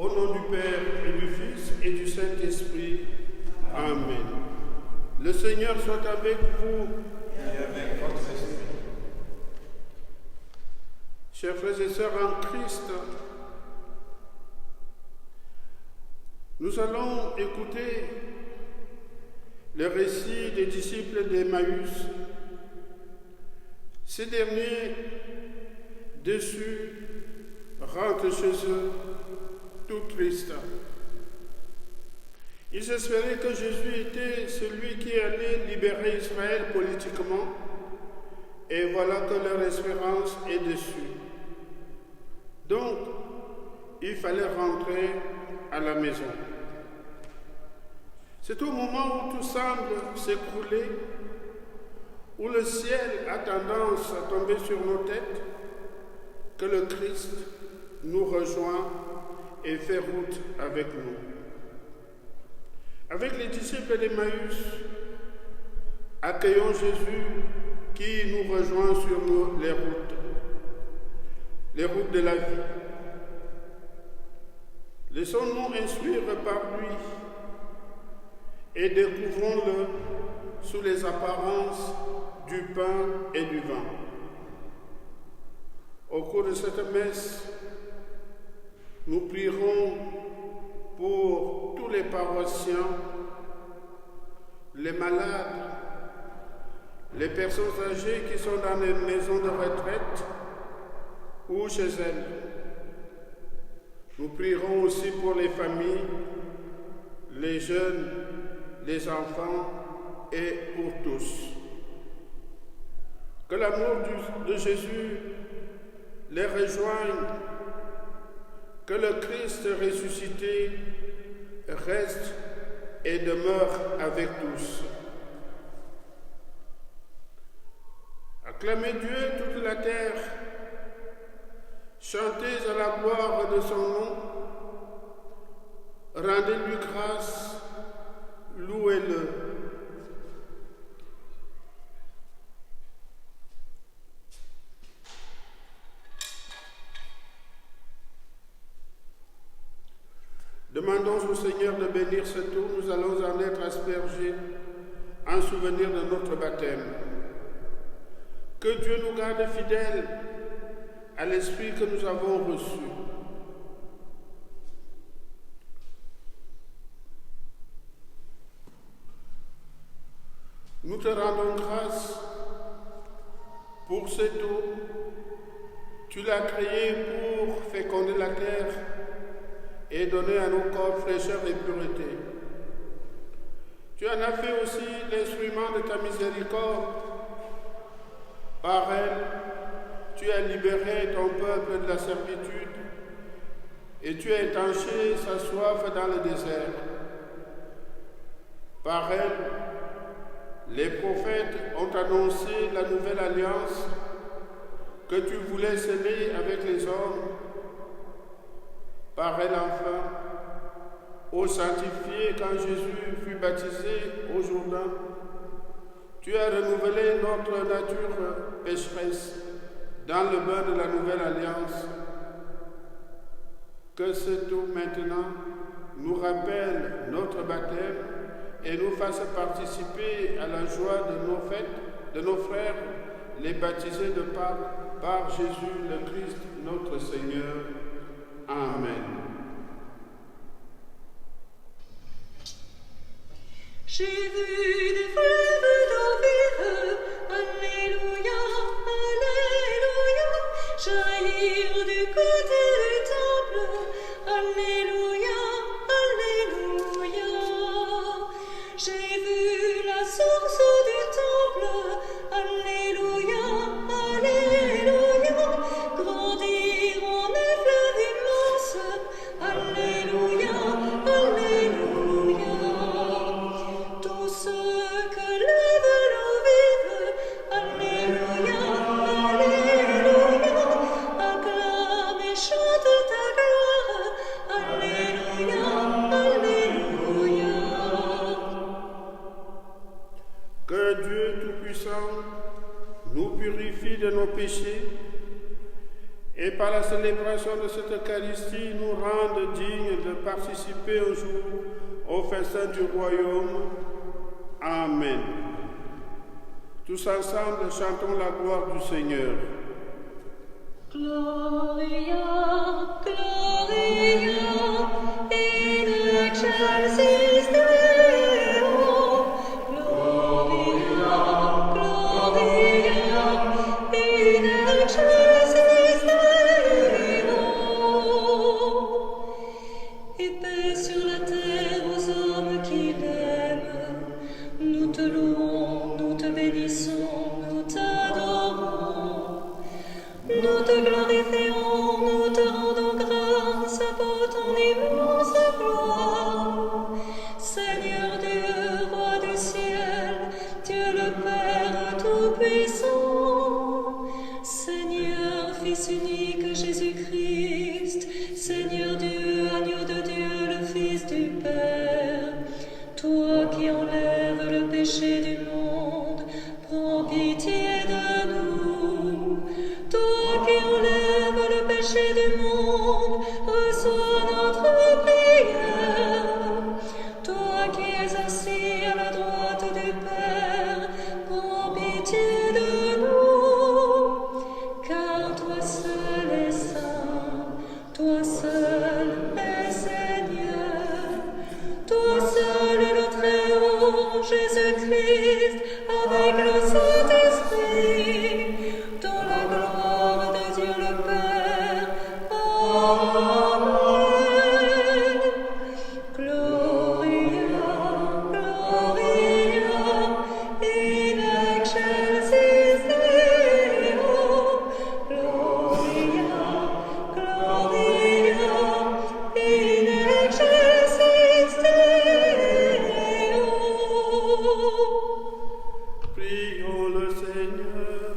Au nom du Père et du Fils et du Saint-Esprit. Amen. Le Seigneur soit avec vous. Et avec votre esprit. Chers frères et sœurs en Christ, nous allons écouter le récit des disciples d'Emmaüs. Ces derniers, déçus, rentrent chez eux tout tristes. Ils espéraient que Jésus était celui qui allait libérer Israël politiquement, et voilà que leur espérance est déçue. Donc, il fallait rentrer à la maison. C'est au moment où tout semble s'écrouler, où le ciel a tendance à tomber sur nos têtes, que le Christ nous rejoint et fait route avec nous. Avec les disciples d'Emmaüs, accueillons Jésus qui nous rejoint sur les routes de la vie. Laissons-nous instruire par lui et découvrons-le sous les apparences du pain et du vin. Au cours de cette messe, nous prierons pour tous les paroissiens, les malades, les personnes âgées qui sont dans les maisons de retraite ou chez elles. Nous prierons aussi pour les familles, les jeunes, les enfants et pour tous. Que l'amour de Jésus les rejoigne, que le Christ ressuscité reste et demeure avec tous. Acclamez Dieu toute la terre, chantez à la gloire de son nom, rendez-lui grâce, louez-le. Demandons au Seigneur de bénir cette eau, nous allons en être aspergés en souvenir de notre baptême. Que Dieu nous garde fidèles à l'Esprit que nous avons reçu. Nous te rendons grâce pour cette eau. Tu l'as créée pour féconder la terre et donner à nos corps fraîcheur et pureté. Tu en as fait aussi l'instrument de ta miséricorde. Par elle, tu as libéré ton peuple de la servitude et tu as étanché sa soif dans le désert. Par elle, les prophètes ont annoncé la nouvelle alliance que tu voulais sceller avec les hommes. Par elle, enfin, ô sanctifié, quand Jésus fut baptisé au Jourdain, tu as renouvelé notre nature pécheresse dans le bain de la nouvelle alliance. Que cette eau maintenant nous rappelle notre baptême et nous fasse participer à la joie de nos fêtes, de nos frères, les baptisés de Pâques par Jésus le Christ, notre Seigneur. Amen. J'ai vu des fleuves d'eau vive, alléluia, alléluia, jaillir du côté du temple, alléluia, alléluia. J'ai vu la source du temple, alléluia, alléluia, grandir en un fleuve immense, alléluia, alléluia. Tous ceux que lève l'eau vive, alléluia, alléluia, acclame et chante ta gloire, alléluia, alléluia. Que Dieu Tout-Puissant nous purifie de nos péchés et par la célébration de cette Eucharistie, nous rende dignes de participer un jour au festin du royaume. Amen. Tous ensemble, chantons la gloire du Seigneur. Gloria, Gloria, in excelsis Deo. Gloria, Gloria, in excelsis Deo. Et paix sur la terre aux hommes qui l'aiment. Nous te louons, nous te bénissons, nous t'adorons. Nous te glorifions, nous te rendons grâce pour ton immense gloire. Seigneur Dieu, roi du ciel, Dieu le Père Tout-Puissant. Seigneur, Fils unique Jésus-Christ, Seigneur Dieu, agneau de Dieu, le Fils du Père. Toi qui enlèves le péché du monde, prends pitié de nous. Toi qui enlèves le péché du monde, reçois notre prière. Toi qui es assis à la droite du Père, prends pitié de nous. Car toi seul es saint, toi seul es Seigneur. Toi seul est le Très-Haut, Jésus-Christ, avec le Saint-Esprit, dans la gloire de Dieu le Père. Amen. Gloria, Gloria, in excelsis Deo. Gloria, Gloria, in excelsis Deo. Prions le Seigneur.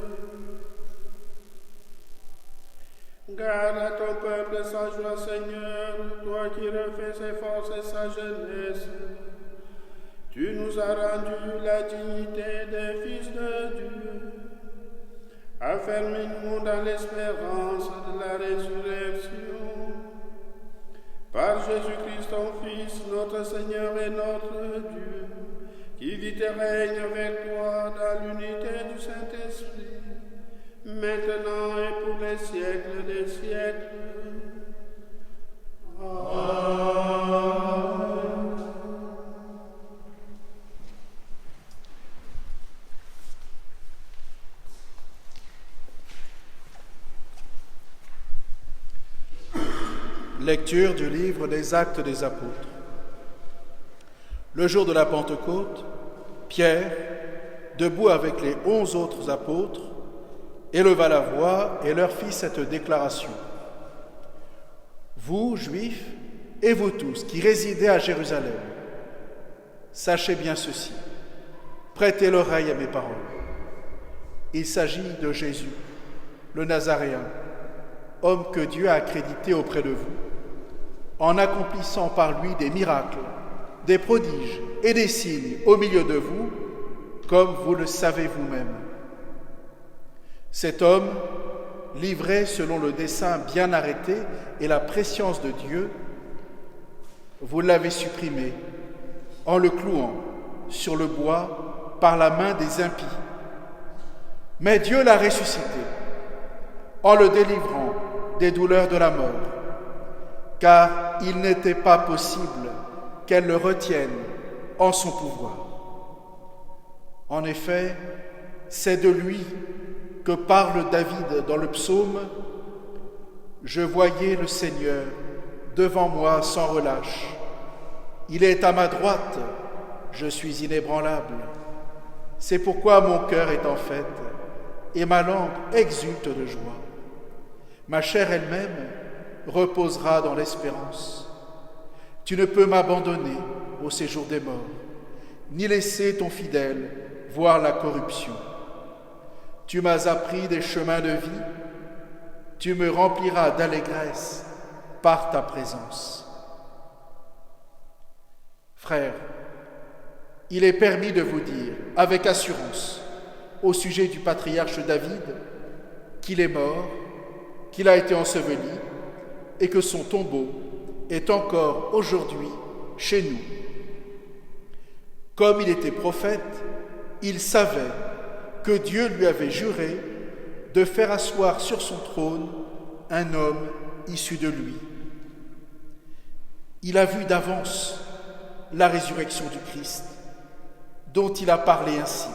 Garde à ton peuple sa joie, Seigneur, toi qui refais ses forces et sa jeunesse. Tu nous as rendu la dignité des fils de Dieu. Affermis-nous dans l'espérance de la résurrection. Par Jésus-Christ, ton Fils, notre Seigneur et notre Dieu, qui vit et règne avec toi dans l'unité du Saint-Esprit, maintenant et pour les siècles des siècles. Amen. Lecture du livre des Actes des Apôtres. Le jour de la Pentecôte, Pierre, debout avec les 11 autres apôtres, éleva la voix et leur fit cette déclaration. Vous, Juifs, et vous tous qui résidez à Jérusalem, sachez bien ceci, prêtez l'oreille à mes paroles. Il s'agit de Jésus, le Nazaréen, homme que Dieu a accrédité auprès de vous, en accomplissant par lui des miracles, des prodiges et des signes au milieu de vous, comme vous le savez vous-même. Cet homme, livré selon le dessein bien arrêté et la prescience de Dieu, vous l'avez supprimé en le clouant sur le bois par la main des impies. Mais Dieu l'a ressuscité en le délivrant des douleurs de la mort, car il n'était pas possible qu'elle le retienne en son pouvoir. En effet, c'est de lui que parle David dans le psaume « Je voyais le Seigneur devant moi sans relâche. Il est à ma droite, je suis inébranlable. C'est pourquoi mon cœur est en fête et ma langue exulte de joie. Ma chair elle-même reposera dans l'espérance. Tu ne peux m'abandonner au séjour des morts, ni laisser ton fidèle voir la corruption. Tu m'as appris des chemins de vie, tu me rempliras d'allégresse par ta présence. » Frères, il est permis de vous dire avec assurance au sujet du patriarche David qu'il est mort qu'il a été enseveli et que son tombeau est encore aujourd'hui chez nous. Comme il était prophète, il savait que Dieu lui avait juré de faire asseoir sur son trône un homme issu de lui. Il a vu d'avance la résurrection du Christ, dont il a parlé ainsi.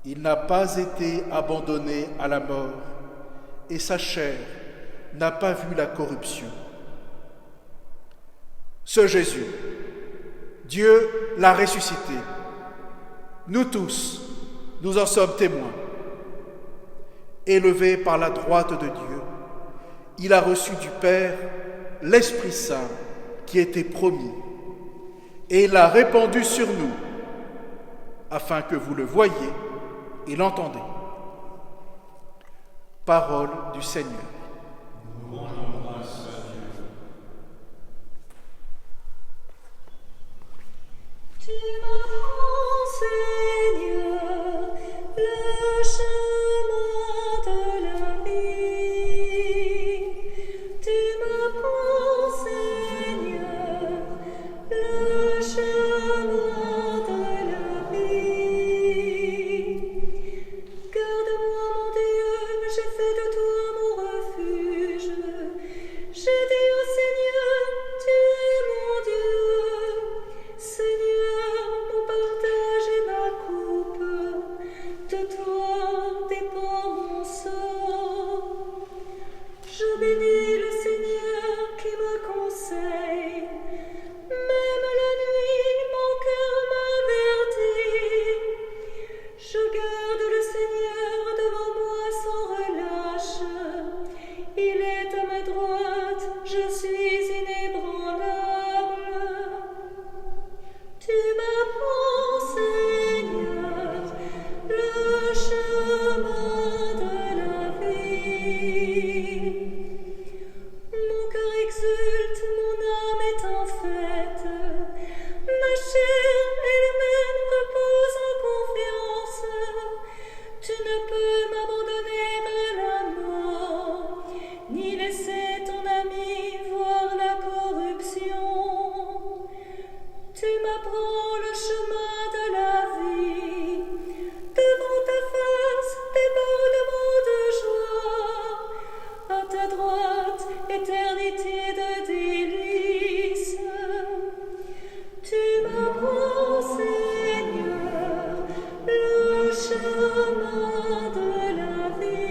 Il n'a pas été abandonné à la mort, et sa chair n'a pas vu la corruption. Ce Jésus, Dieu l'a ressuscité. Nous tous, nous en sommes témoins. Élevé par la droite de Dieu, il a reçu du Père l'Esprit Saint qui était promis, et l'a répandu sur nous, afin que vous le voyiez et l'entendez. Parole du Seigneur. Nous rendons grâce à Dieu. Tu m'apprends, Seigneur, le chemin de la vie. Tu m'apprends, Seigneur, le chemin de la vie. Garde-moi, mon Dieu, j'ai fait de toi mon refuge. J'ai dit au Seigneur, tu es mon Dieu. Seigneur, mon partage et ma coupe, de toi dépend mon sort. Je bénis le Seigneur qui me conseille, même la nuit mon cœur m'avertit. Je garde le Seigneur devant moi sans relâche, il est à ma droite, je suis inébranlable. Tu m'apprends, Seigneur, le chemin de la vie. Mon cœur exulte, mon âme est en fête. Ma chair elle-même repose en confiance. Tu ne peux m'abandonner à la mort, ni laisser ton ami voir la corruption. Tu m'apprends le chemin de la vie. Devant ta face, débordement de joie. À ta droite, éternité de délices. Tu m'apprends, Seigneur, le chemin de la vie.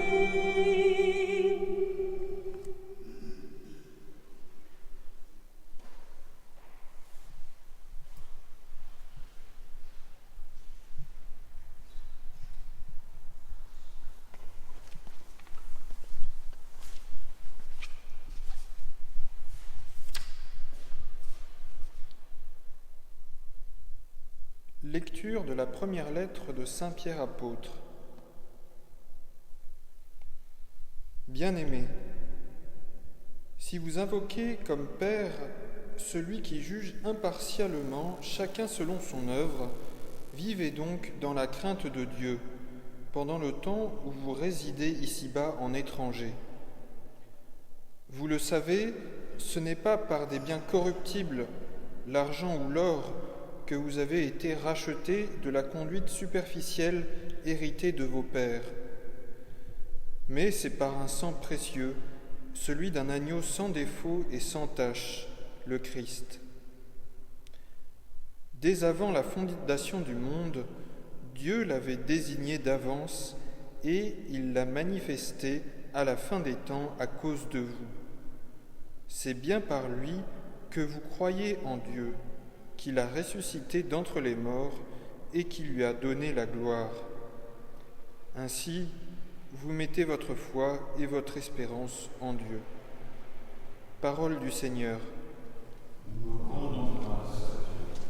Lecture de la première lettre de Saint Pierre apôtre. Bien-aimés, si vous invoquez comme Père celui qui juge impartialement chacun selon son œuvre, vivez donc dans la crainte de Dieu, pendant le temps où vous résidez ici-bas en étranger. Vous le savez, ce n'est pas par des biens corruptibles, l'argent ou l'or, que vous avez été rachetés de la conduite superficielle héritée de vos pères. Mais c'est par un sang précieux, celui d'un agneau sans défaut et sans tache, le Christ. Dès avant la fondation du monde, Dieu l'avait désigné d'avance et il l'a manifesté à la fin des temps à cause de vous. C'est bien par lui que vous croyez en Dieu, qu'il a ressuscité d'entre les morts et qui lui a donné la gloire. Ainsi, vous mettez votre foi et votre espérance en Dieu. Parole du Seigneur. Nous rendons grâce à Dieu.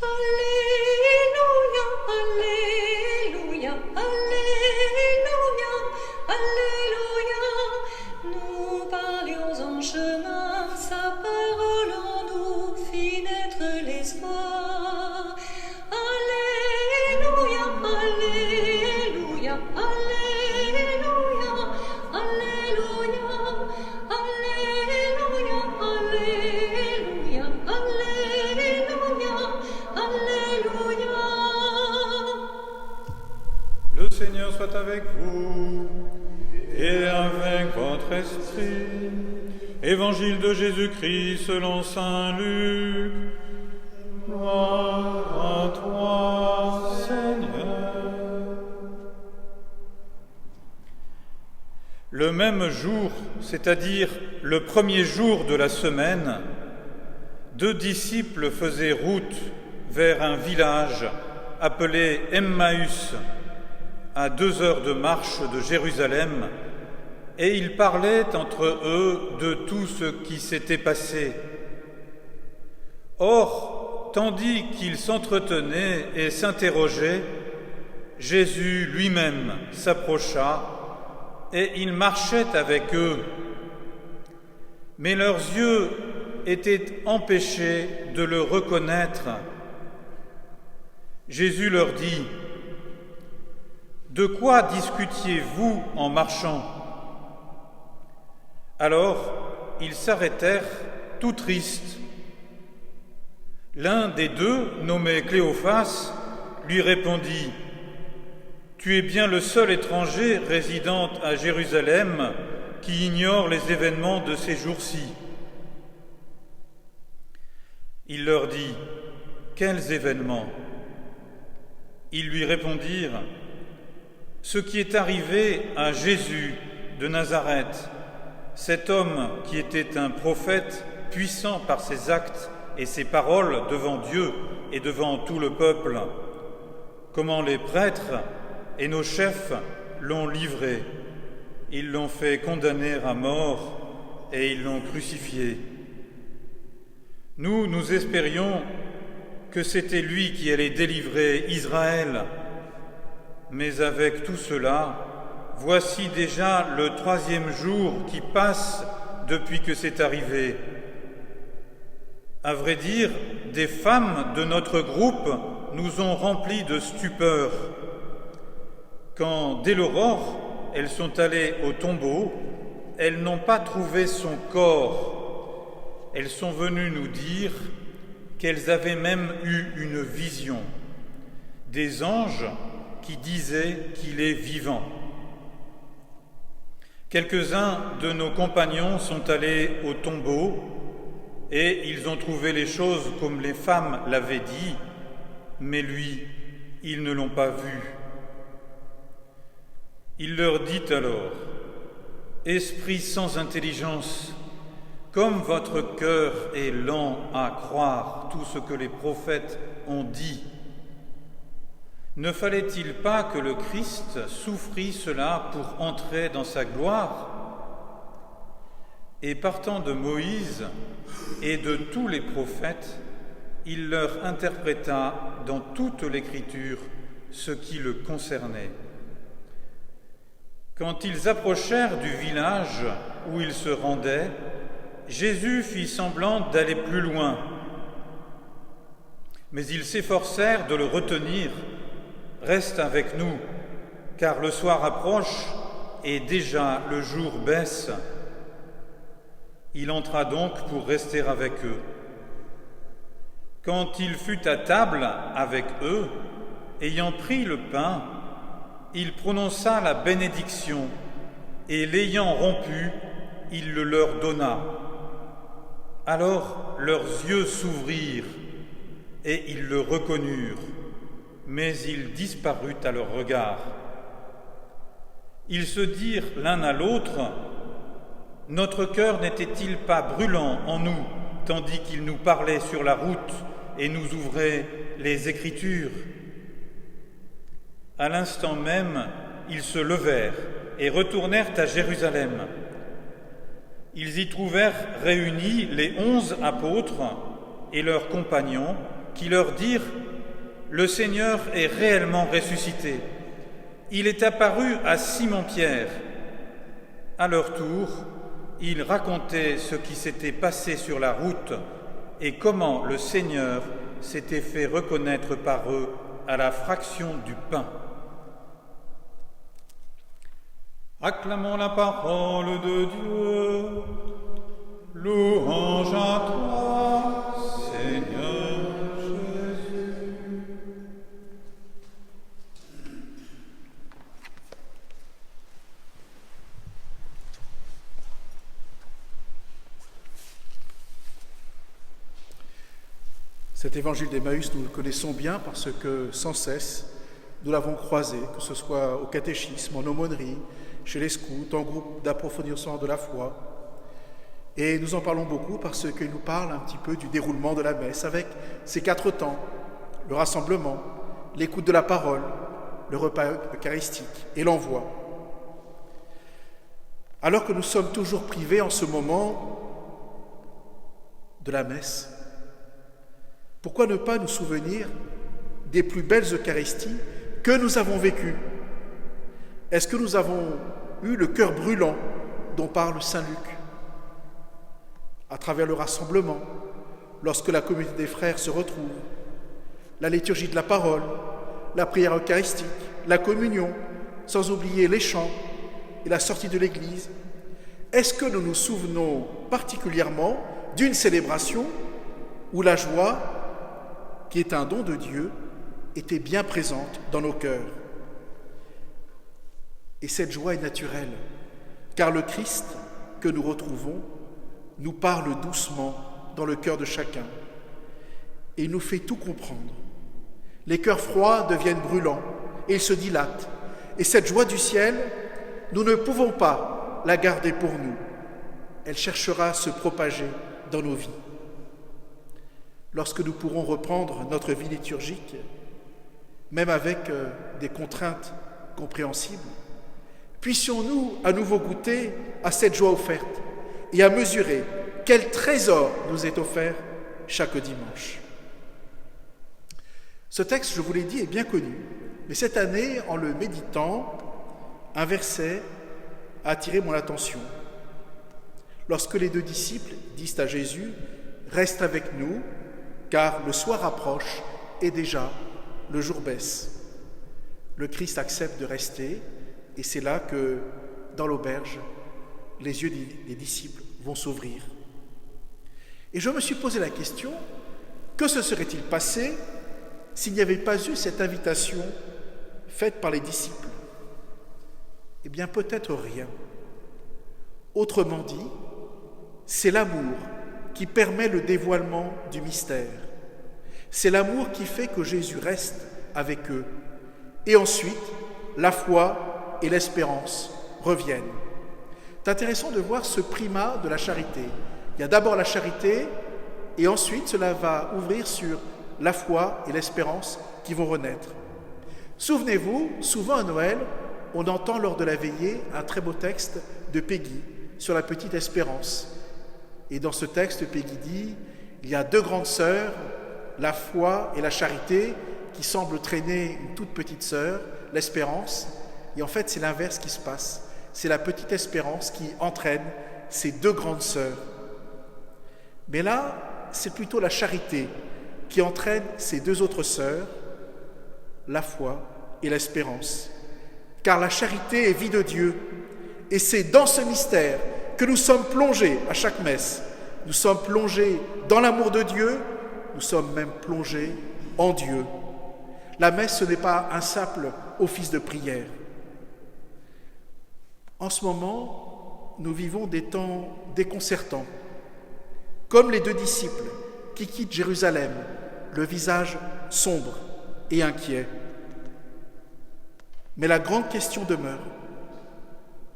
Alléluia, Alléluia, Alléluia, Alléluia. Nous parlions en chemin, sa parole en nous fit naître Seigneur soit avec vous et avec votre esprit. Évangile de Jésus-Christ selon saint Luc. Gloire à toi, Seigneur. Le même jour, c'est-à-dire le premier jour de la semaine, 2 disciples faisaient route vers un village appelé Emmaüs, à 2 heures de marche de Jérusalem, et ils parlaient entre eux de tout ce qui s'était passé. Or, tandis qu'ils s'entretenaient et s'interrogeaient, Jésus lui-même s'approcha et il marchait avec eux. Mais leurs yeux étaient empêchés de le reconnaître. Jésus leur dit : « De quoi discutiez-vous en marchant ?» Alors, ils s'arrêtèrent tout tristes. L'un des 2, nommé Cléophas, lui répondit : « Tu es bien le seul étranger résidant à Jérusalem qui ignore les événements de ces jours-ci. » Il leur dit : « Quels événements ?» Ils lui répondirent : « Ce qui est arrivé à Jésus de Nazareth, cet homme qui était un prophète puissant par ses actes et ses paroles devant Dieu et devant tout le peuple, comment les prêtres et nos chefs l'ont livré. Ils l'ont fait condamner à mort et ils l'ont crucifié. Nous espérions que c'était lui qui allait délivrer Israël. Mais avec tout cela, voici déjà le 3e jour qui passe depuis que c'est arrivé. À vrai dire, des femmes de notre groupe nous ont remplis de stupeur. Quand, dès l'aurore, elles sont allées au tombeau, elles n'ont pas trouvé son corps. Elles sont venues nous dire qu'elles avaient même eu une vision, des anges qui disaient qu'il est vivant. Quelques-uns de nos compagnons sont allés au tombeau et ils ont trouvé les choses comme les femmes l'avaient dit, mais lui, ils ne l'ont pas vu. Il leur dit alors : « Esprit sans intelligence, comme votre cœur est lent à croire tout ce que les prophètes ont dit, ne fallait-il pas que le Christ souffrit cela pour entrer dans sa gloire ? Et partant de Moïse et de tous les prophètes, il leur interpréta dans toute l'Écriture ce qui le concernait. Quand ils approchèrent du village où ils se rendaient, Jésus fit semblant d'aller plus loin. Mais ils s'efforcèrent de le retenir. « Reste avec nous, car le soir approche et déjà le jour baisse. » Il entra donc pour rester avec eux. Quand il fut à table avec eux, ayant pris le pain, il prononça la bénédiction et l'ayant rompu, il le leur donna. Alors leurs yeux s'ouvrirent et ils le reconnurent, mais il disparut à leur regard. Ils se dirent l'un à l'autre : « Notre cœur n'était-il pas brûlant en nous, tandis qu'il nous parlait sur la route et nous ouvrait les Écritures ?» À l'instant même, ils se levèrent et retournèrent à Jérusalem. Ils y trouvèrent réunis les 11 apôtres et leurs compagnons, qui leur dirent : « Le Seigneur est réellement ressuscité. Il est apparu à Simon-Pierre. » À leur tour, ils racontaient ce qui s'était passé sur la route et comment le Seigneur s'était fait reconnaître par eux à la fraction du pain. Acclamons la parole de Dieu. Louange à toi, Seigneur. Cet évangile d'Emmaüs, nous le connaissons bien parce que sans cesse, nous l'avons croisé, que ce soit au catéchisme, en aumônerie, chez les scouts, en groupe d'approfondissement de la foi. Et nous en parlons beaucoup parce qu'il nous parle un petit peu du déroulement de la messe avec ses 4 temps, le rassemblement, l'écoute de la parole, le repas eucharistique et l'envoi. Alors que nous sommes toujours privés en ce moment de la messe, pourquoi ne pas nous souvenir des plus belles Eucharisties que nous avons vécues? Est-ce que nous avons eu le cœur brûlant dont parle Saint Luc? À travers le rassemblement, lorsque la communauté des frères se retrouve, la liturgie de la parole, la prière eucharistique, la communion, sans oublier les chants et la sortie de l'église. Est-ce que nous nous souvenons particulièrement d'une célébration où la joie, qui est un don de Dieu, était bien présente dans nos cœurs? Et cette joie est naturelle, car le Christ que nous retrouvons nous parle doucement dans le cœur de chacun et il nous fait tout comprendre. Les cœurs froids deviennent brûlants et ils se dilatent. Et cette joie du ciel, nous ne pouvons pas la garder pour nous. Elle cherchera à se propager dans nos vies. Lorsque nous pourrons reprendre notre vie liturgique, même avec des contraintes compréhensibles, puissions-nous à nouveau goûter à cette joie offerte et à mesurer quel trésor nous est offert chaque dimanche. Ce texte, je vous l'ai dit, est bien connu, mais cette année, en le méditant, un verset a attiré mon attention. Lorsque les 2 disciples disent à Jésus « Reste avec nous, car le soir approche et déjà le jour baisse ». Le Christ accepte de rester et c'est là que, dans l'auberge, les yeux des disciples vont s'ouvrir. Et je me suis posé la question, que se serait-il passé s'il n'y avait pas eu cette invitation faite par les disciples? Eh bien, peut-être rien. Autrement dit, c'est l'amour qui permet le dévoilement du mystère. C'est l'amour qui fait que Jésus reste avec eux. Et ensuite, la foi et l'espérance reviennent. C'est intéressant de voir ce primat de la charité. Il y a d'abord la charité et ensuite cela va ouvrir sur la foi et l'espérance qui vont renaître. Souvenez-vous, souvent à Noël, on entend lors de la veillée un très beau texte de Péguy sur la petite espérance. Et dans ce texte, Péguy dit, il y a 2 grandes sœurs, la foi et la charité, qui semblent traîner une toute petite sœur, l'espérance. Et en fait, c'est l'inverse qui se passe. C'est la petite espérance qui entraîne ces 2 grandes sœurs. Mais là, c'est plutôt la charité qui entraîne ces 2 autres sœurs, la foi et l'espérance. Car la charité est vie de Dieu. Et c'est dans ce mystère que nous sommes plongés à chaque messe. Nous sommes plongés dans l'amour de Dieu, nous sommes même plongés en Dieu. La messe, ce n'est pas un simple office de prière. En ce moment, nous vivons des temps déconcertants, comme les 2 disciples qui quittent Jérusalem, le visage sombre et inquiet. Mais la grande question demeure.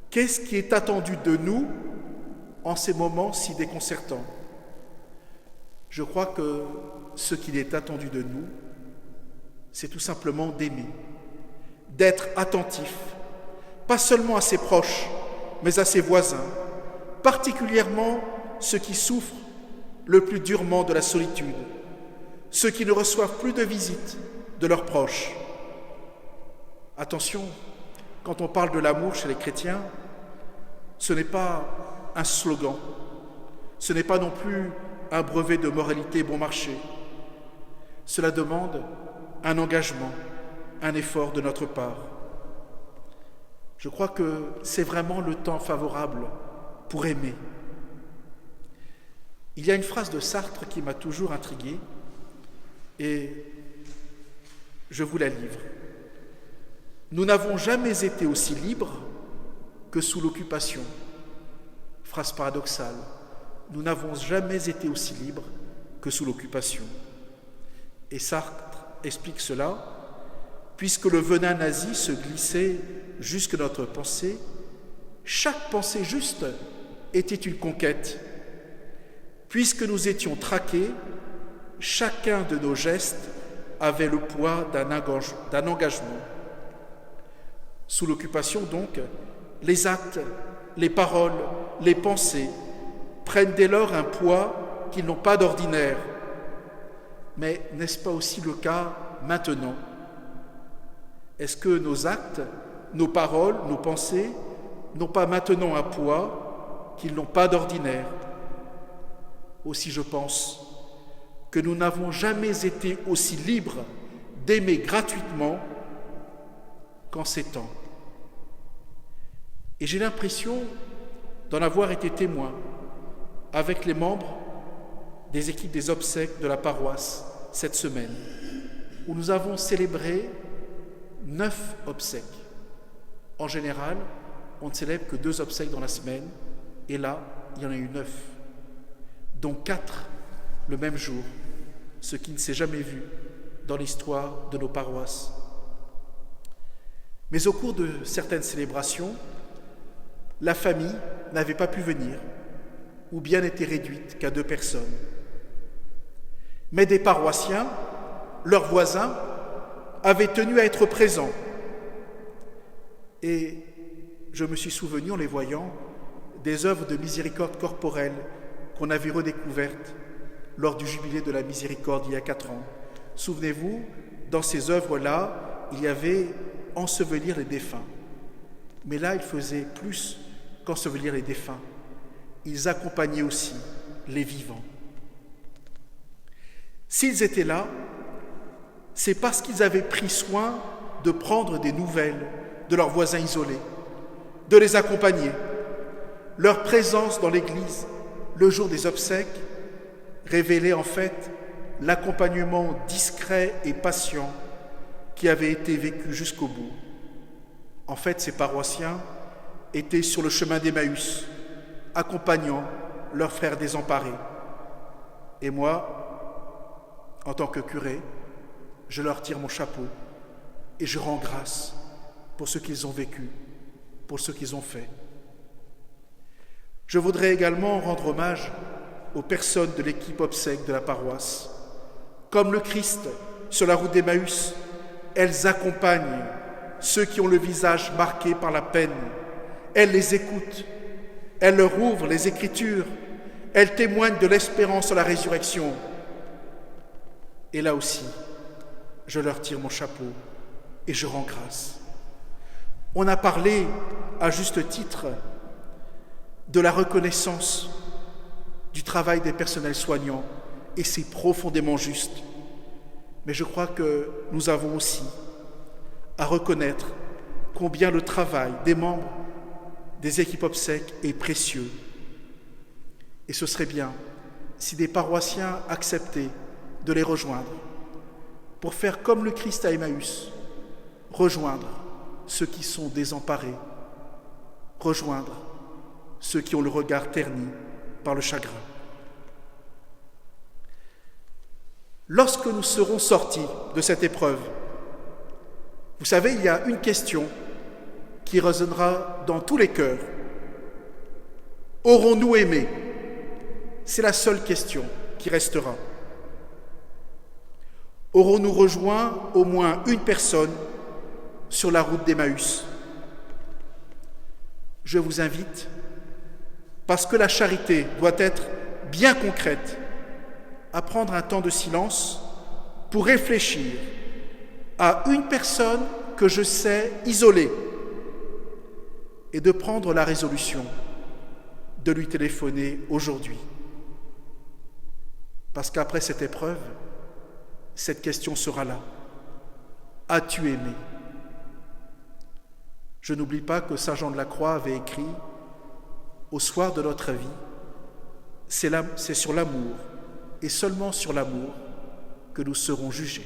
Qu'est-ce qui est attendu de nous en ces moments si déconcertants? Je crois que ce qu'il est attendu de nous, c'est tout simplement d'aimer, d'être attentif, pas seulement à ses proches, mais à ses voisins, particulièrement ceux qui souffrent le plus durement de la solitude, ceux qui ne reçoivent plus de visites de leurs proches. Attention, quand on parle de l'amour chez les chrétiens, ce n'est pas un slogan, ce n'est pas non plus un brevet de moralité bon marché. Cela demande un engagement, un effort de notre part. Je crois que c'est vraiment le temps favorable pour aimer. Il y a une phrase de Sartre qui m'a toujours intrigué et je vous la livre. Nous n'avons jamais été aussi libres que sous l'occupation. Phrase paradoxale. Nous n'avons jamais été aussi libres que sous l'occupation. Et Sartre explique cela: puisque le venin nazi se glissait jusque notre pensée, chaque pensée juste était une conquête. Puisque nous étions traqués, chacun de nos gestes avait le poids d'un engagement. Sous l'occupation, donc, les actes, les paroles, les pensées prennent dès lors un poids qu'ils n'ont pas d'ordinaire. Mais n'est-ce pas aussi le cas maintenant? Est-ce que nos actes, nos paroles, nos pensées n'ont pas maintenant un poids qu'ils n'ont pas d'ordinaire? Aussi je pense que nous n'avons jamais été aussi libres d'aimer gratuitement qu'en ces temps. Et j'ai l'impression d'en avoir été témoin avec les membres des équipes des obsèques de la paroisse cette semaine, où nous avons célébré 9 obsèques. En général, on ne célèbre que 2 obsèques dans la semaine, et là, il y en a eu 9, dont 4 le même jour, ce qui ne s'est jamais vu dans l'histoire de nos paroisses. Mais au cours de certaines célébrations, la famille n'avait pas pu venir, ou bien n'était réduite qu'à 2 personnes. Mais des paroissiens, leurs voisins, avaient tenu à être présents. Et je me suis souvenu, en les voyant, des œuvres de miséricorde corporelle qu'on avait redécouvertes lors du jubilé de la miséricorde il y a 4 ans. Souvenez-vous, dans ces œuvres-là, il y avait ensevelir les défunts. Mais là, ils faisaient plus qu'ensevelir les défunts. Ils accompagnaient aussi les vivants. S'ils étaient là, c'est parce qu'ils avaient pris soin de prendre des nouvelles de leurs voisins isolés, de les accompagner. Leur présence dans l'église, le jour des obsèques, révélait en fait l'accompagnement discret et patient qui avait été vécu jusqu'au bout. En fait, ces paroissiens étaient sur le chemin d'Emmaüs, accompagnant leurs frères désemparés. Et moi, en tant que curé, je leur tire mon chapeau et je rends grâce pour ce qu'ils ont vécu, pour ce qu'ils ont fait. Je voudrais également rendre hommage aux personnes de l'équipe obsèque de la paroisse. Comme le Christ sur la route d'Emmaüs, elles accompagnent ceux qui ont le visage marqué par la peine. Elles les écoutent, elles leur ouvrent les Écritures, elles témoignent de l'espérance en la résurrection. Et là aussi, je leur tire mon chapeau et je rends grâce. On a parlé, à juste titre, de la reconnaissance du travail des personnels soignants, et c'est profondément juste. Mais je crois que nous avons aussi à reconnaître combien le travail des membres des équipes obsèques est précieux. Et ce serait bien si des paroissiens acceptaient de les rejoindre pour faire comme le Christ à Emmaüs, rejoindre ceux qui sont désemparés, rejoindre ceux qui ont le regard terni par le chagrin. Lorsque nous serons sortis de cette épreuve, vous savez, il y a une question qui résonnera dans tous les cœurs. Aurons-nous aimé? C'est la seule question qui restera. Aurons-nous rejoint au moins une personne sur la route d'Emmaüs? Je vous invite, parce que la charité doit être bien concrète, à prendre un temps de silence pour réfléchir à une personne que je sais isolée et de prendre la résolution de lui téléphoner aujourd'hui. Parce qu'après cette épreuve, cette question sera là. As-tu aimé? Je n'oublie pas que Saint Jean de la Croix avait écrit « Au soir de notre vie, c'est sur l'amour, et seulement sur l'amour, que nous serons jugés. »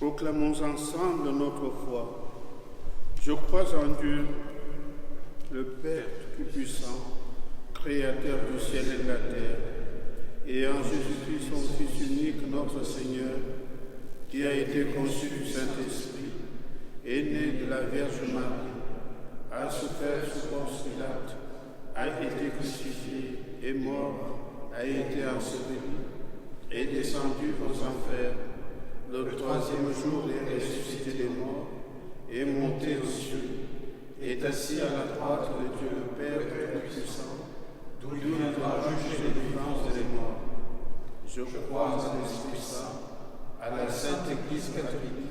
Proclamons ensemble notre foi. Je crois en Dieu, le Père Tout-Puissant, Créateur du ciel et de la terre, et en Jésus-Christ, son Fils unique, notre Seigneur, qui a été conçu du Saint-Esprit, est né de la Vierge Marie, a souffert sous Ponce Pilate, a été crucifié, est mort, a été enseveli, est descendu aux enfers. Le troisième jour est ressuscité des morts, est monté aux cieux, est assis à la droite de Dieu le Père Tout-Puissant, d'où il viendra juger les vivants et les morts. Je crois en l'Esprit Saint, à la Sainte Église catholique,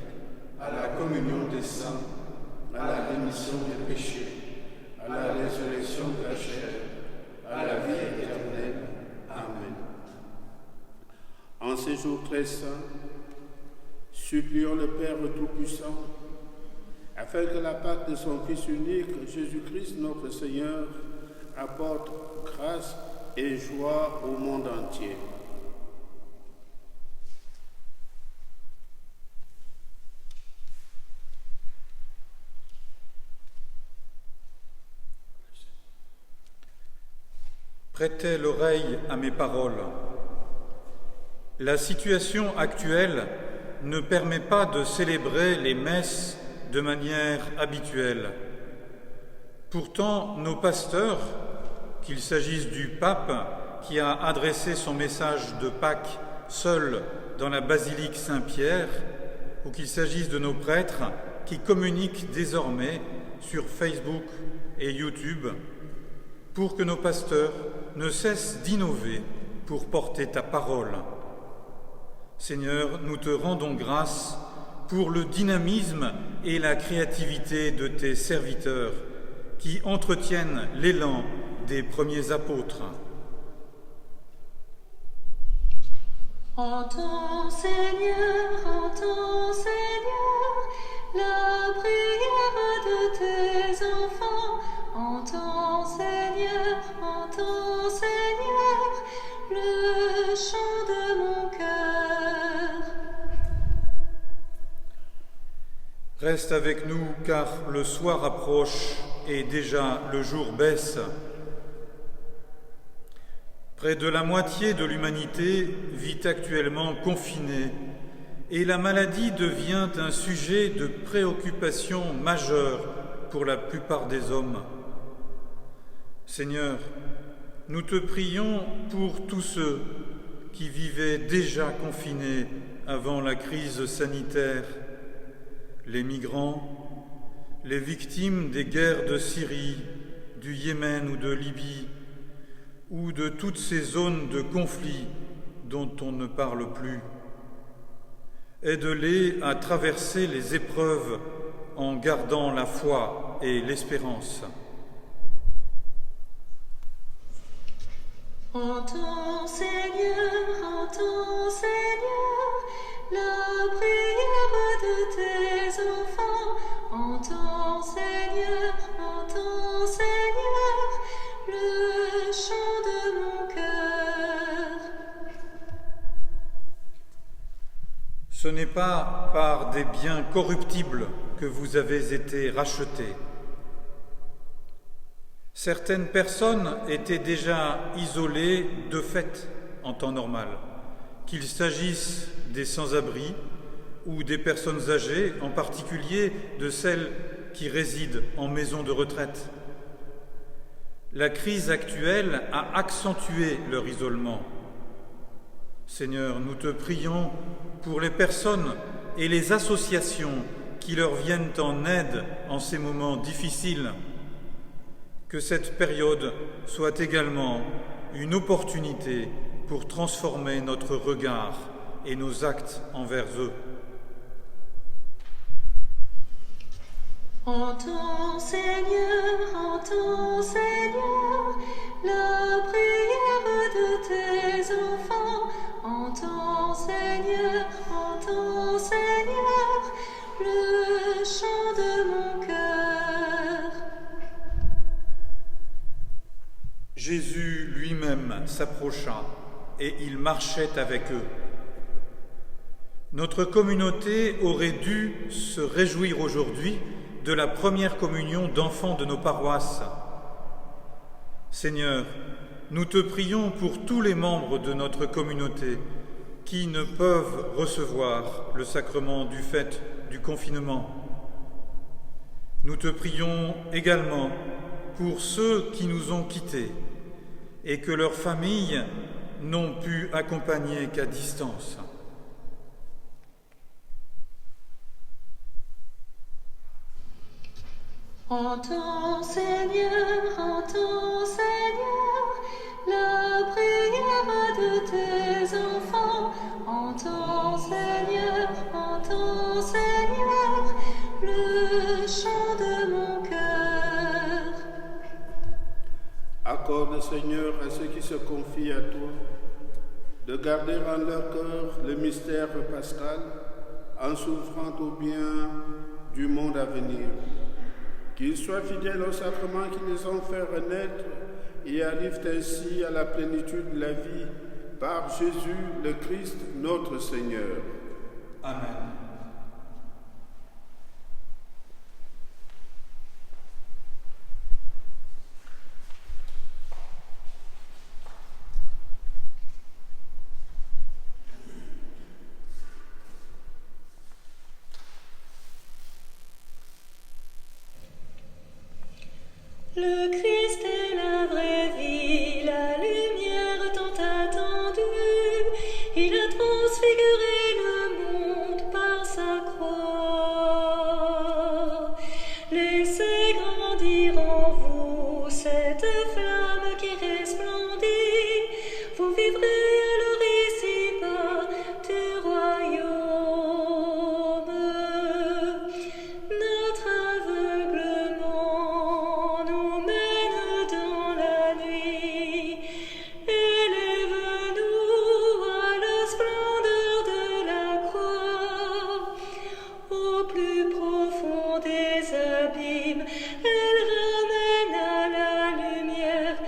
à la communion des saints, à la rémission des péchés, à la résurrection de la chair, à la vie éternelle. Amen. En ces jours très saints, supplions le Père Tout-Puissant, afin que la Pâque de son Fils unique, Jésus-Christ notre Seigneur, apporte grâce et joie au monde entier. Prêtez l'oreille à mes paroles. La situation actuelle ne permet pas de célébrer les messes de manière habituelle. Pourtant, nos pasteurs, qu'il s'agisse du pape qui a adressé son message de Pâques seul dans la basilique Saint-Pierre, ou qu'il s'agisse de nos prêtres qui communiquent désormais sur Facebook et YouTube, pour que nos pasteurs ne cessent d'innover pour porter ta parole. Seigneur, nous te rendons grâce pour le dynamisme et la créativité de tes serviteurs qui entretiennent l'élan des premiers apôtres. Entends, Seigneur, la prière de tes enfants. Entends, Seigneur, le chant de mon cœur. Reste avec nous, car le soir approche et déjà le jour baisse. Près de la moitié de l'humanité vit actuellement confinée et la maladie devient un sujet de préoccupation majeure pour la plupart des hommes. Seigneur, nous te prions pour tous ceux qui vivaient déjà confinés avant la crise sanitaire, les migrants, les victimes des guerres de Syrie, du Yémen ou de Libye, ou de toutes ces zones de conflit dont on ne parle plus. Aide-les à traverser les épreuves en gardant la foi et l'espérance. Entends, Seigneur, la prière de tes enfants. Entends, Seigneur, le chant de mon cœur. Ce n'est pas par des biens corruptibles que vous avez été rachetés. Certaines personnes étaient déjà isolées de fait en temps normal, qu'il s'agisse des sans-abri ou des personnes âgées, en particulier de celles qui résident en maison de retraite. La crise actuelle a accentué leur isolement. Seigneur, nous te prions pour les personnes et les associations qui leur viennent en aide en ces moments difficiles. Que cette période soit également une opportunité pour transformer notre regard et nos actes envers eux. Entends, Seigneur, la prière de tes enfants. Entends, Seigneur, le chant de mon cœur. Jésus lui-même s'approcha et il marchait avec eux. Notre communauté aurait dû se réjouir aujourd'hui de la première communion d'enfants de nos paroisses. Seigneur, nous te prions pour tous les membres de notre communauté qui ne peuvent recevoir le sacrement du fait du confinement. Nous te prions également pour ceux qui nous ont quittés et que leurs familles n'ont pu accompagner qu'à distance. Entends, Seigneur, la prière de tes enfants. Entends, Seigneur, le chant de mon cœur. Accorde, Seigneur, à ceux qui se confient à toi, de garder en leur cœur le mystère pascal, en s'ouvrant au bien du monde à venir. Qu'ils soient fidèles au sacrement qui les ont fait renaître et arrivent ainsi à la plénitude de la vie par Jésus le Christ, notre Seigneur. Amen. Le Christ est la vraie vie, la lumière tant attendue. Il a transfiguré le monde par sa croix. Laissez grandir en vous cette flamme qui resplendit. Vous vivrez alors ici-bas du royaume. Notre aveuglement nous mène dans la nuit. Élève-nous à la splendeur de la croix. Au plus profond des abîmes, elle ramène à la lumière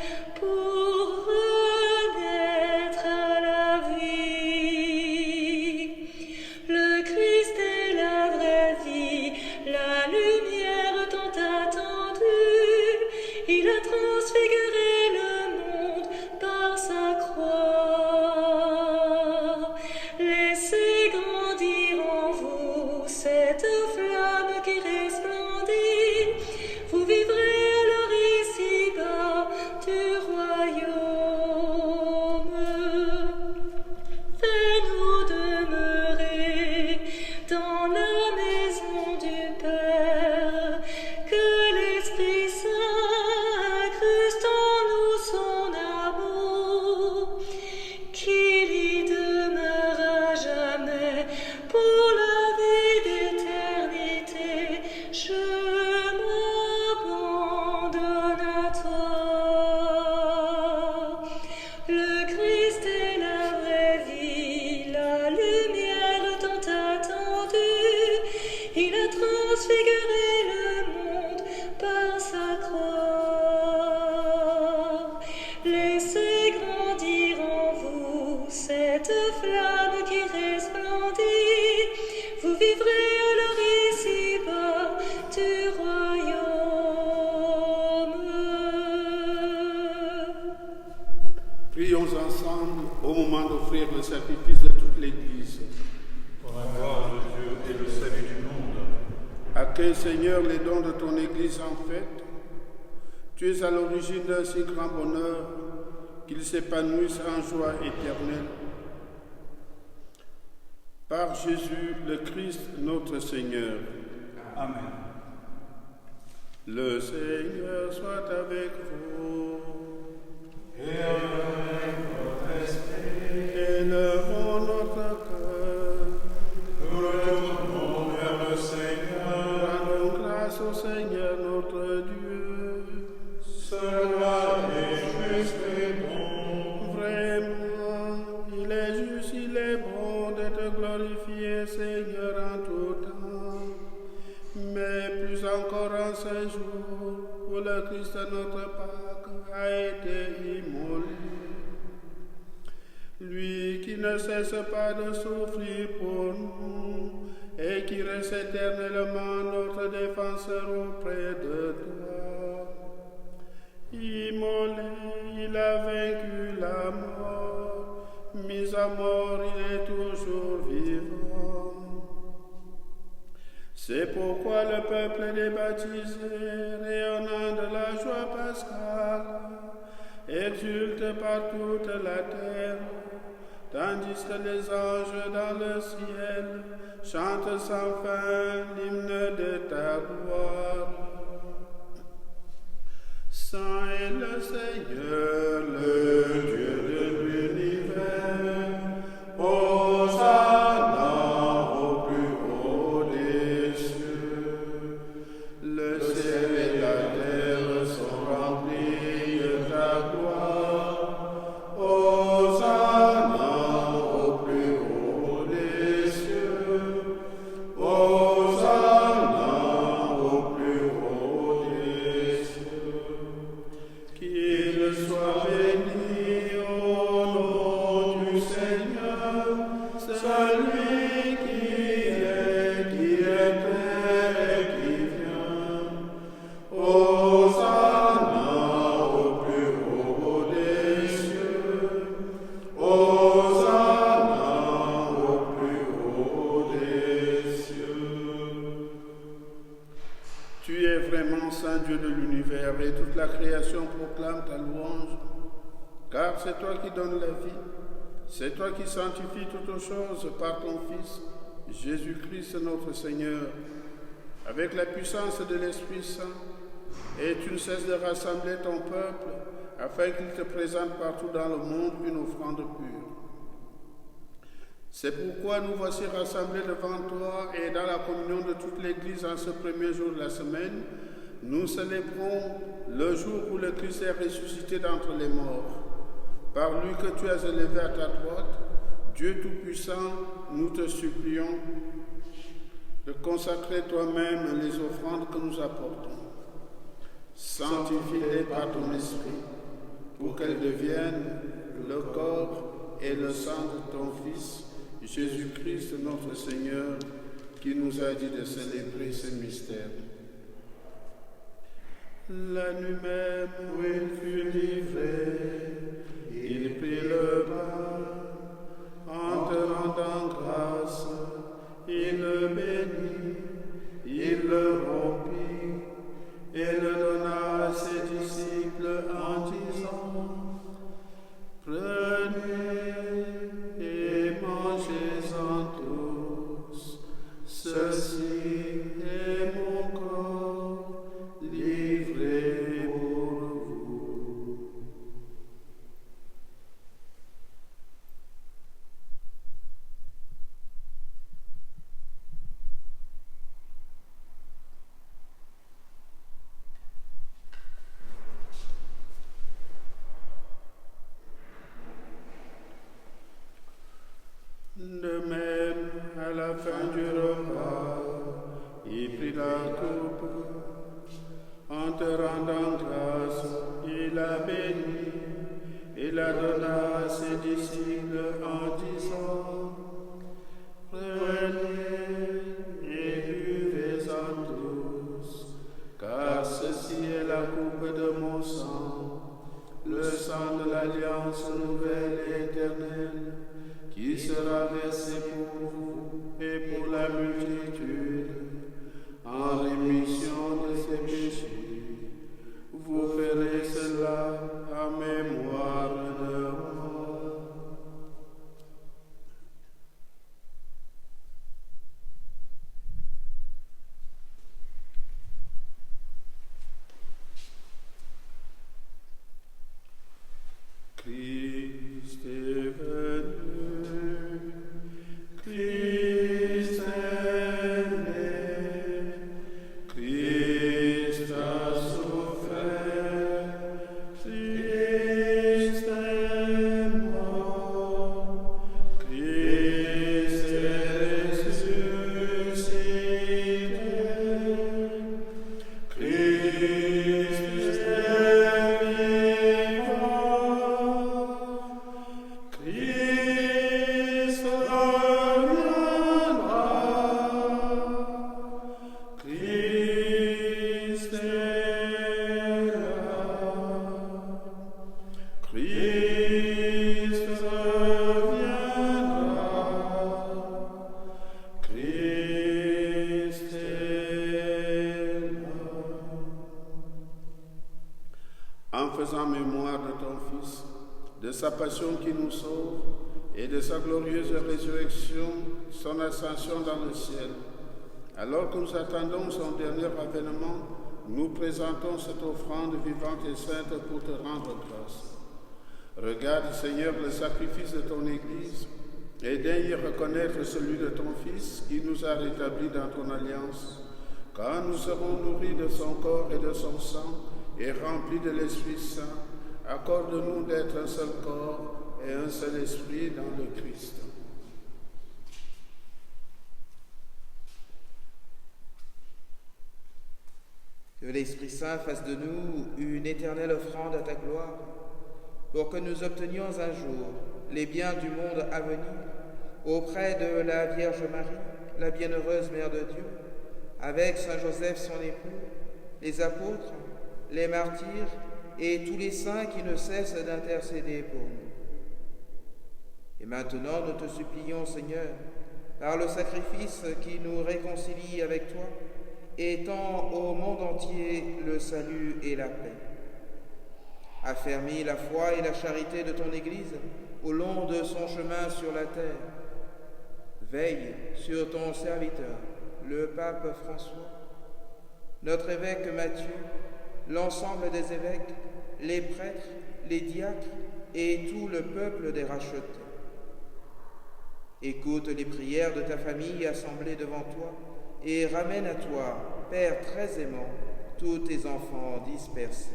pour renaître à la vie. Le Christ est la vraie vie, la lumière tant attendue. Il a transfiguré le monde par sa croix. Laissez grandir en vous cette flamme qui resplendit. Vous vivrez alors ici-bas du royaume. Fais-nous demeurer dans la maison du Père, que l'Esprit Saint incruste en nous son amour, qu'il y demeure à jamais pour la vie d'éternité. Je m'abandonne à toi. Le Christ est la vraie vie, la lumière tant attendue. Il a transfiguré le monde par sa croix. Laissez grandir en vous cette flamme qui resplendit. Vous vivrez alors ici-bas du royaume. Prions ensemble au moment d'offrir le sacrifice de toute l'Église. Pour la gloire de Dieu et le salut du monde. Accueille, Seigneur, les dons de ton Église en fête. Tu es à l'origine d'un si grand bonheur qu'ils s'épanouissent en joie éternelle. Par Jésus le Christ, notre Seigneur. Amen. Le Seigneur soit avec vous. Et avec votre esprit, Élevons notre cœur. nous le tournons vers le Seigneur. Rendons grâce au Seigneur notre Dieu. Cela est juste et bon. Vraiment, il est juste, il est bon de te glorifier, Seigneur, en tout temps. Mais plus encore en ce jour où le Christ, notre Pâque, a été immolé. lui qui ne cesse pas de souffrir pour nous et qui reste éternellement notre défenseur auprès de toi. Immolé, il a vaincu la mort, mis à mort, il est toujours vivant. C'est pourquoi le peuple des baptisés, rayonnant de la joie pascale, exulte par toute la terre, tandis que les anges dans le ciel chantent sans fin l'hymne de ta gloire. Saint est le Seigneur, le Dieu de l'univers, Hosanna au plus haut des cieux. Le ciel et la terre sont remplis de ta gloire. Hosanna au plus haut des cieux. Hosanna au plus haut des cieux. Qu'il soit béni au nom du Seigneur, celui qui était et qui vient. Hosanna au plus haut des cieux. Hosanna au plus haut des cieux. Tu es vraiment Saint Dieu de l'univers et toute la création proclame ta louange, car c'est toi qui donnes la vie, c'est toi qui sanctifies toutes choses par ton Fils, Jésus-Christ notre Seigneur, avec la puissance de l'Esprit Saint, et tu ne cesses de rassembler ton peuple afin qu'il te présente partout dans le monde une offrande pure. C'est pourquoi nous voici rassemblés devant toi et dans la communion de toute l'Église en ce premier jour de la semaine, nous célébrons le jour où le Christ est ressuscité d'entre les morts. Par lui que tu as élevé à ta droite, Dieu Tout-Puissant, nous te supplions de consacrer toi-même les offrandes que nous apportons. Sanctifie-les par ton esprit, pour qu'elles deviennent le corps et le sang de ton Fils, Jésus-Christ notre Seigneur, qui nous a dit de célébrer ce mystère. La nuit même où il fut livré, il prit le pain, en te rendant grâce, il le bénit, il le rompit et le donna à ses disciples en disant: Prenez et mangez-en tous, ceci est mon corps livré pour vous. De même, à la fin du repas, il prit la coupe. En te rendant grâce, il la bénit et la donna à ses disciples en disant: Prenez et buvez-en tous, car ceci est la coupe de mon sang, le sang de l'alliance nouvelle et éternelle, qui sera versé pour vous et pour la multitude, en rémission de ses péchés. Vous ferez cela en mémoire de moi. Christ est venu, Christ est de sa passion qui nous sauve et de sa glorieuse résurrection, son ascension dans le ciel. Alors que nous attendons son dernier avènement, nous présentons cette offrande vivante et sainte pour te rendre grâce. Regarde, Seigneur, le sacrifice de ton Église et daigne y reconnaître celui de ton Fils qui nous a rétablis dans ton alliance. Quand nous serons nourris de son corps et de son sang et remplis de l'Esprit Saint, accorde-nous d'être un seul corps et un seul esprit dans le Christ. Que l'Esprit Saint fasse de nous une éternelle offrande à ta gloire, pour que nous obtenions un jour les biens du monde à venir, auprès de la Vierge Marie, la bienheureuse Mère de Dieu, avec Saint Joseph son époux, les apôtres, les martyrs et tous les saints qui ne cessent d'intercéder pour nous. Et maintenant, nous te supplions, Seigneur, par le sacrifice qui nous réconcilie avec toi, étends au monde entier le salut et la paix. Affermis la foi et la charité de ton Église au long de son chemin sur la terre. Veille sur ton serviteur, le pape François, notre évêque Matthieu, l'ensemble des évêques, les prêtres, les diacres et tout le peuple des rachetés. Écoute les prières de ta famille assemblée devant toi et ramène à toi, Père très aimant, tous tes enfants dispersés.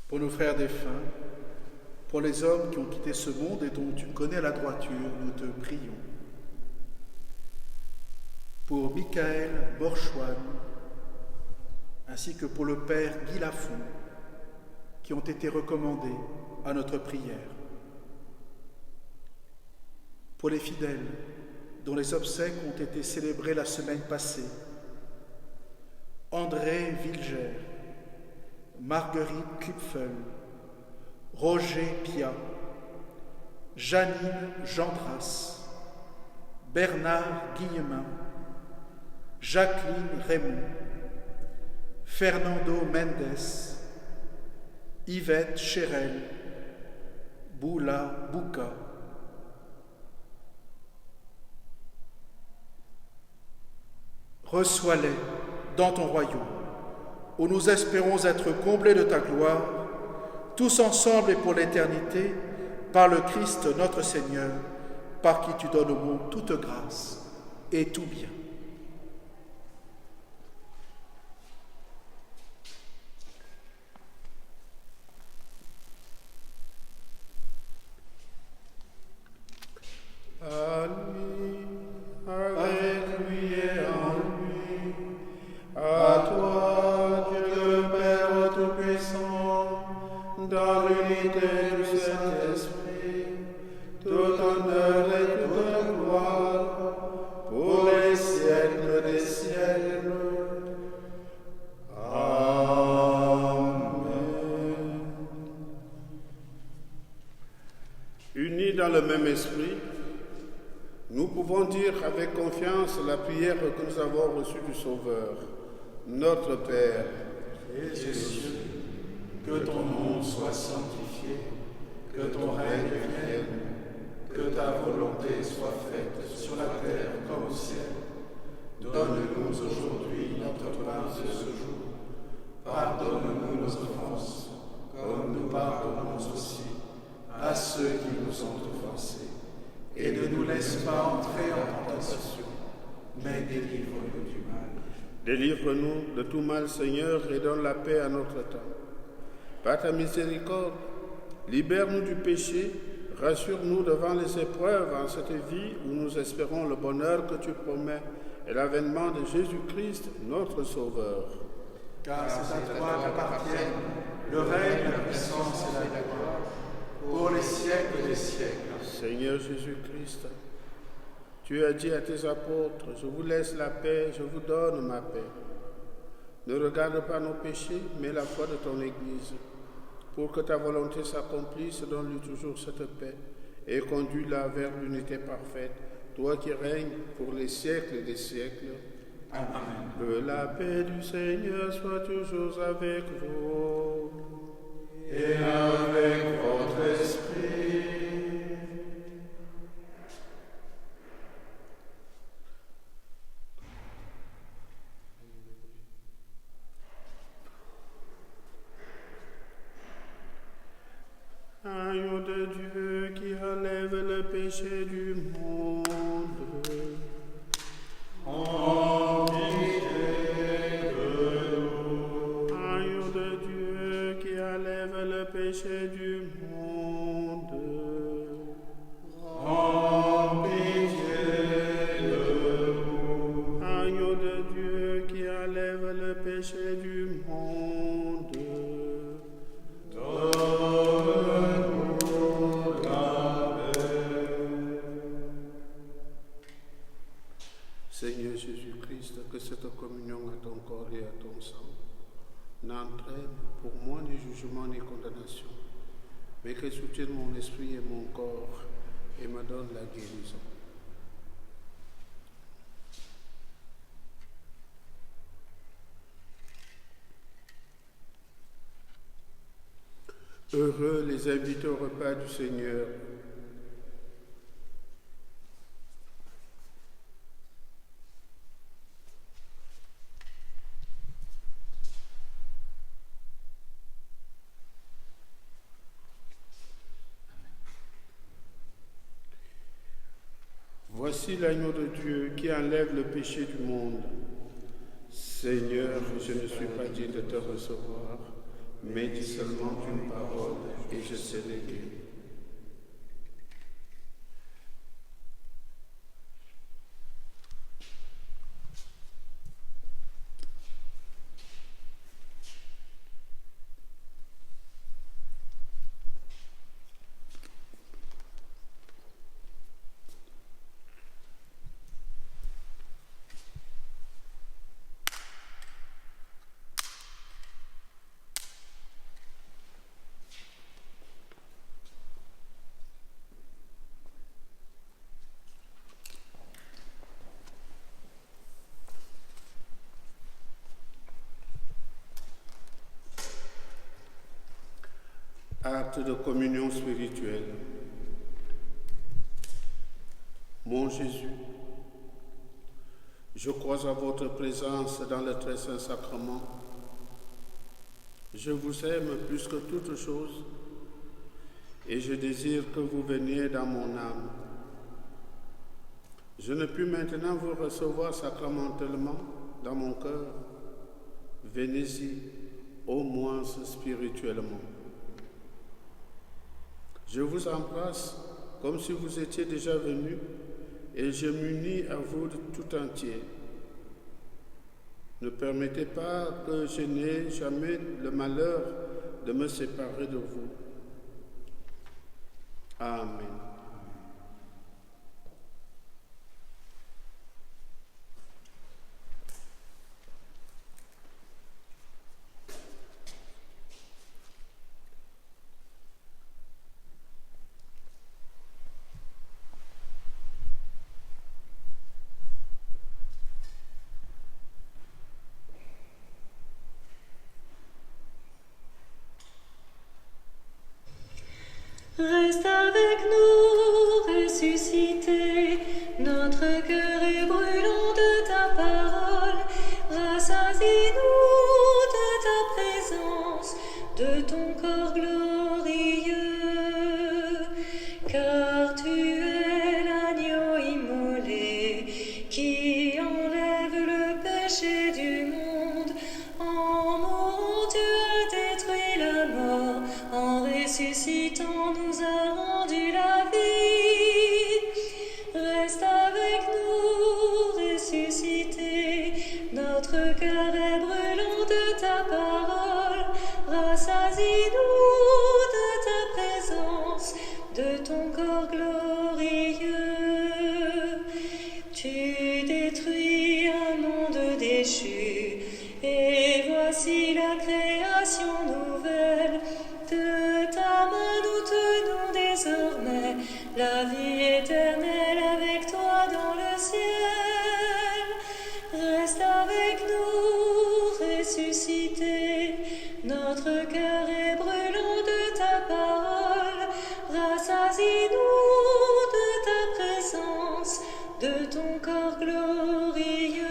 Pour nos frères défunts, pour les hommes qui ont quitté ce monde et dont tu connais la droiture, nous te prions. Pour Michael Borchouane, ainsi que pour le Père Guy Lafont, qui ont été recommandés à notre prière. Pour les fidèles dont les obsèques ont été célébrées la semaine passée, André Vilger, Marguerite Kupfel, Roger Pia, Janine Gendras, Bernard Guillemin, Jacqueline Raymond, Fernando Mendes, Yvette Chérel, Boula Bouka. Reçois-les dans ton royaume, où nous espérons être comblés de ta gloire, tous ensemble et pour l'éternité, par le Christ notre Seigneur, par qui tu donnes au monde toute grâce et tout bien. À lui, avec lui et en lui, à toi, Dieu le Père Tout-Puissant, dans l'unité du Saint-Esprit, tout honneur et toute gloire, pour les siècles des siècles. Amen. Unis dans le même esprit, nous pouvons dire avec confiance la prière que nous avons reçue du Sauveur. Notre Père, Et des cieux, que ton nom soit sanctifié, que ton règne vienne, que ta volonté soit faite sur la terre comme au ciel. Donne-nous aujourd'hui notre pain de ce jour. Pardonne-nous nos offenses, comme nous pardonnons aussi à ceux qui nous ont offensés. Et ne nous laisse pas entrer en tentation, mais délivre-nous du mal. délivre-nous de tout mal, Seigneur, et donne la paix à notre temps. Par ta miséricorde, libère-nous du péché, rassure-nous devant les épreuves en cette vie où nous espérons le bonheur que tu promets et l'avènement de Jésus-Christ, notre Sauveur. Car c'est à toi qu'appartiennent le règne, la puissance et la gloire, pour les siècles des siècles. Seigneur Jésus-Christ, tu as dit à tes apôtres, je vous laisse la paix, je vous donne ma paix. Ne regarde pas nos péchés, mais la foi de ton Église. Pour que ta volonté s'accomplisse, donne-lui toujours cette paix et conduis-la vers l'unité parfaite, toi qui règnes pour les siècles des siècles. Amen. Que la paix du Seigneur soit toujours avec vous. et avec votre esprit. Agneau de Dieu qui enlève le péché du monde. En pitié de nous. Agneau de Dieu qui enlève le péché du monde. En pitié de nous. Agneau de Dieu qui enlève le péché du monde. Seigneur Jésus-Christ, que cette communion à ton corps et à ton sang n'entraîne pour moi ni jugement ni condamnation, mais qu'elle soutienne mon esprit et mon corps et me donne la guérison. Heureux les invités au repas du Seigneur. Voici l'agneau de Dieu qui enlève le péché du monde. Seigneur, je ne suis pas digne de te recevoir, mais dis seulement une parole et je serai guéri. Acte de communion spirituelle. Mon Jésus, je crois à votre présence dans le très saint sacrement. Je vous aime plus que toute chose et je désire que vous veniez dans mon âme. Je ne puis maintenant vous recevoir sacramentellement dans mon cœur. Venez-y, au moins spirituellement. Je vous embrasse comme si vous étiez déjà venu et je m'unis à vous de tout entier. Ne permettez pas que je n'ai jamais le malheur de me séparer de vous. Amen. Reste avec nous, ressuscité, notre cœur est brûlant de ta parole. Rassasie-nous de ta présence, de ton corps glorieux. Car tu es l'agneau immolé qui enlève le péché du monde. En mourant, tu as détruit la mort, en ressuscitant, nous a rendu la vie. Reste avec nous, ressuscité, notre cœur est brûlant de ta parole. Rassasie-nous de ta présence, de ton corps glorieux. Tu détruis un monde déchu, et voici la création nouvelle. De ta main nous tenons désormais la vie éternelle avec toi dans le ciel. Reste avec nous, ressuscité, notre cœur est brûlant de de ton corps glorieux.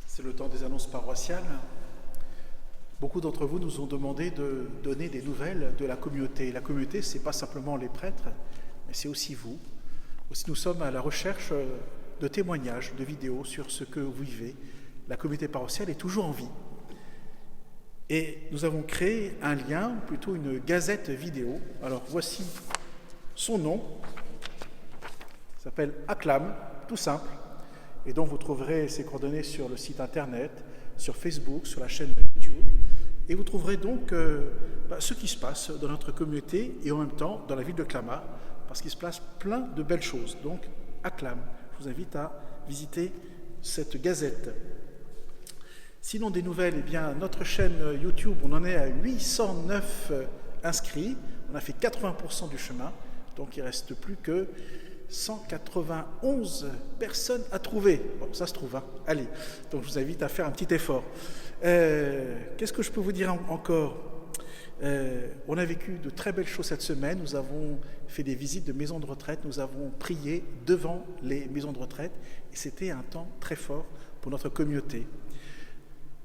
C'est le temps des annonces paroissiales. Beaucoup d'entre vous nous ont demandé de donner des nouvelles de la communauté. La communauté, ce n'est pas simplement les prêtres, mais c'est aussi vous. Aussi, nous sommes à la recherche de témoignages, de vidéos sur ce que vous vivez. La communauté paroissiale est toujours en vie. Et nous avons créé un lien, plutôt une gazette vidéo. Alors voici son nom. Ça s'appelle Acclame, tout simple. Et donc vous trouverez ces coordonnées sur le site internet, sur Facebook, sur la chaîne YouTube. Et vous trouverez donc ce qui se passe dans notre communauté et en même temps dans la ville de Clamart, parce qu'il se passe plein de belles choses. Donc, Acclame. Je vous invite à visiter cette gazette. Sinon, des nouvelles, eh bien, notre chaîne YouTube, on en est à 809 inscrits. On a fait 80% du chemin, donc il ne reste plus que 191 personnes à trouver. Bon, ça se trouve, hein. Allez, donc je vous invite à faire un petit effort. Qu'est-ce que je peux vous dire encore ? On a vécu de très belles choses cette semaine. Nous avons fait des visites de maisons de retraite. Nous avons prié devant les maisons de retraite. Et c'était un temps très fort pour notre communauté.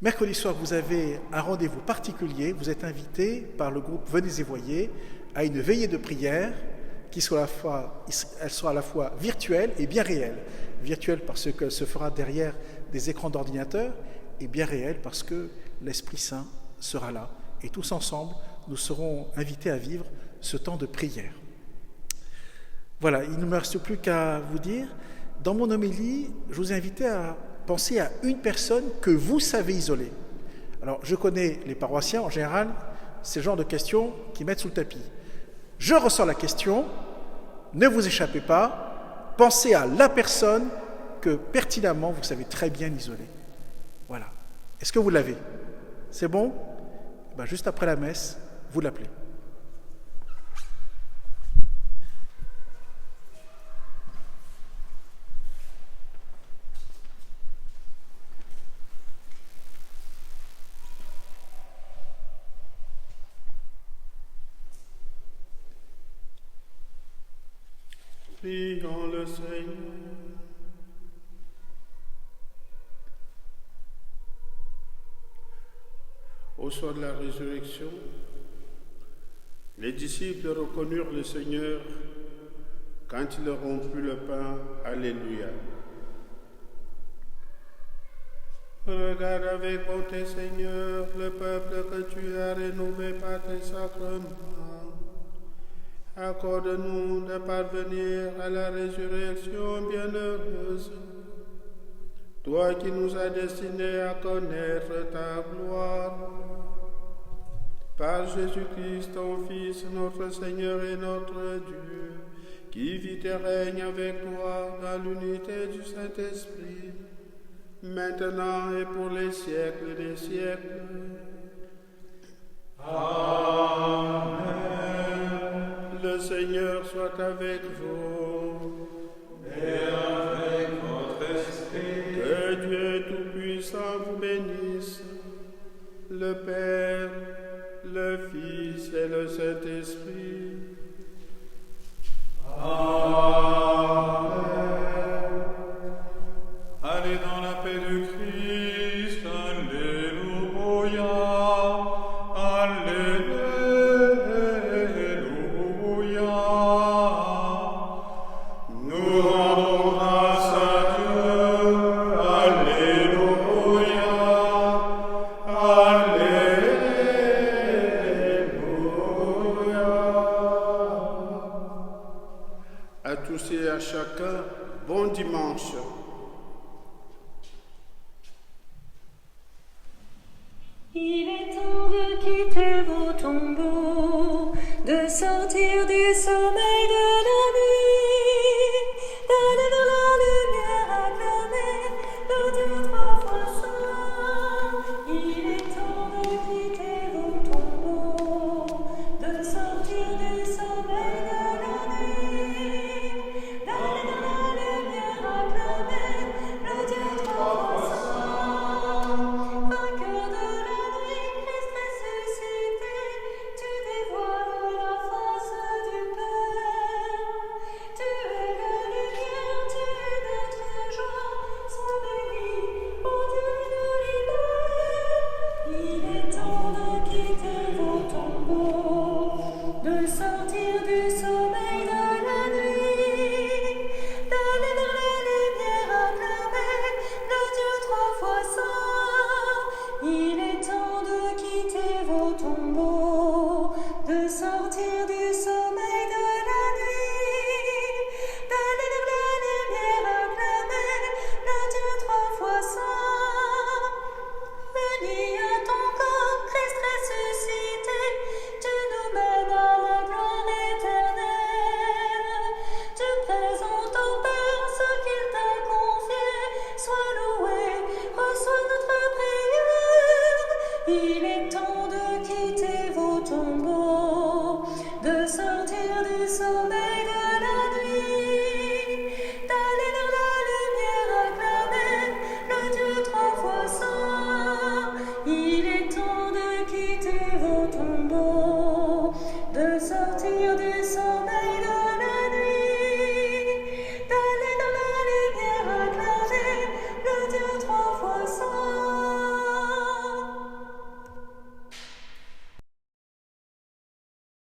Mercredi soir, vous avez un rendez-vous particulier. Vous êtes invité par le groupe Venez et Voyez à une veillée de prière qui sera à la fois virtuelle et bien réelle. Virtuelle parce qu'elle se fera derrière des écrans d'ordinateur et bien réelle parce que l'Esprit Saint sera là. Et tous ensemble, nous serons invités à vivre ce temps de prière. Voilà, il ne me reste plus qu'à vous dire, dans mon homélie, je vous ai invité à penser à une personne que vous savez isoler. Alors, je connais les paroissiens, en général, c'est le genre de questions qu'ils mettent sous le tapis. Je ressors la question, ne vous échappez pas, pensez à la personne que pertinemment vous savez très bien isoler. Voilà. Est-ce que vous l'avez ? C'est bon ? Ben, juste après la messe, vous l'appelez. Prions le Seigneur. Au soir de la résurrection, les disciples reconnurent le Seigneur quand il rompit le pain. Alléluia. Regarde avec bonté, Seigneur, le peuple que tu as rénové par tes sacrements. Accorde-nous de parvenir à la résurrection bienheureuse. Toi qui nous as destinés à connaître ta gloire. Par Jésus-Christ, ton Fils, notre Seigneur et notre Dieu, qui vit et règne avec toi dans l'unité du Saint-Esprit, maintenant et pour les siècles des siècles. Amen. Le Seigneur soit avec vous. Et avec votre esprit. Que Dieu Tout-Puissant vous bénisse, le Père, le Fils et et le Saint-Esprit. Amen. Allez dans la paix de Christ. Alléluia. Alléluia. Nous rendons grâce à Dieu. Alléluia. Alléluia. À tous et à chacun, bon dimanche. Il est temps de quitter vos tombeaux, de sortir du sommeil de la nuit, d'aller dans la lumière acclamer le Dieu trois fois saint. Il est temps de quitter vos tombeaux, de sortir du sommeil de la nuit, d'aller dans la lumière acclamer le Dieu trois fois saint. Vainqueur de la nuit, Christ ressuscité, tu dévoiles la face du Père. Tu es la lumière, tu es notre joie, sois béni, ô Dieu nous libère. Il est temps de quitter vos tombeaux, de sortir du sommeil de la nuit, d'aller dans la lumière acclamer le Dieu trois fois saint. Il est temps de quitter vos tombeaux, de sortir du sommeil de la nuit, d'aller dans la lumière acclamer le Dieu trois fois saint. Unis à ton corps, Christ ressuscité, tu nous mènes à la gloire éternelle. Tu présentes au Père ce qu'il t'a confié, sois loué, reçois notre prière. Il est temps de quitter vos tombeaux, de sortir du sommeil de la nuit, d'aller dans la lumière acclamer le Dieu trois fois saint. Il est temps de quitter vos tombeaux, de sortir